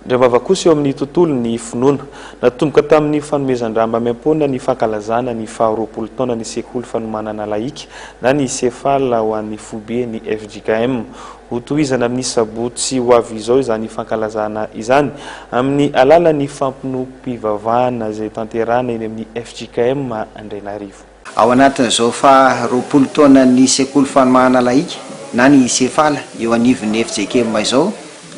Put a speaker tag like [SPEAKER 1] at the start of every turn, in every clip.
[SPEAKER 1] Ndra mavakosa eo amin'ny tontolo ny finoana natomboka tamin'ny fanomezan-dramba miampona ny fankalazana ny 20 taona ny sekoly fanomanana laika na ny CFAL ho an'ny fobe ny FJKM ho tohizana amin'ny sabotsy ho avy izao izany fankalazana izany amin'ny alalan'ny fampinom-pivavahana izay tanterahana eny amin'ny FJKM Andrainarivo.
[SPEAKER 2] Ao anatin'izao 20 taona ny sekoly fanomanana laika na ny CFAL eo anivon'ny FJKM izao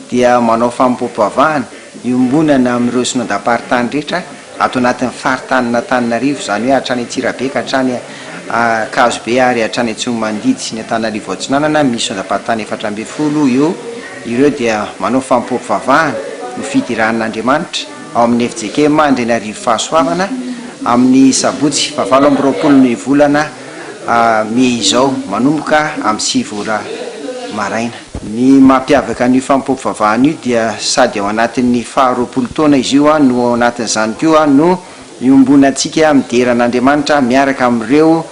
[SPEAKER 2] dia manao fampopavahana iombonana amin'ireo sinodam-paritany rehetra ato anatin'ny faritanina Antananarivo, zany hoe hatrany Antsirabeka hatrany Kazobe ary hatrany Tsomandidy sy ny Antananarivo Atsinanana misy sinodam-paritany 420 eo. Ireo dia manao fampopavahana ho fidiran'Andriamanitra ao amin'ny FJKM Andrainarivo Fahasoavana amin'ny sabotsy 20 ny volana Mey izao manomboka amin'ny 7 ora maraina. Ny mampiavaka ny fampopavahana io dia sady ao anatin'ny 20 taona izy io no ao anatin'izany koa no iombonantsika mideran'Andriamanitra miaraka amin'ireo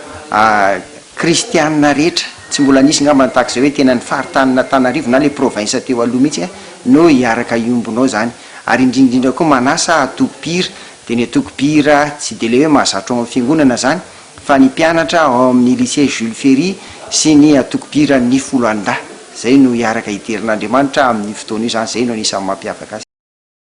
[SPEAKER 2] kristianina rehetra tsy mbola nisy ngamba tahaka izay hoe tena ny faritanina Antananarivo na le province teo aloha mihitsy no hiaraka iombonao zany, ary indrindrindra koa manasa atokopira dia ny atokopira tsy dia le hoe mahazatra ao amin'ny fiangonana zany fa ny mpianatra ao amin'ny lycée Jules Ferry sy ny atokopira ny Foloandahy. Zay no hiaraka iterina Andriamanitra amin'ny fotoana io zany, zay no anisan'ny mampiavaka azy.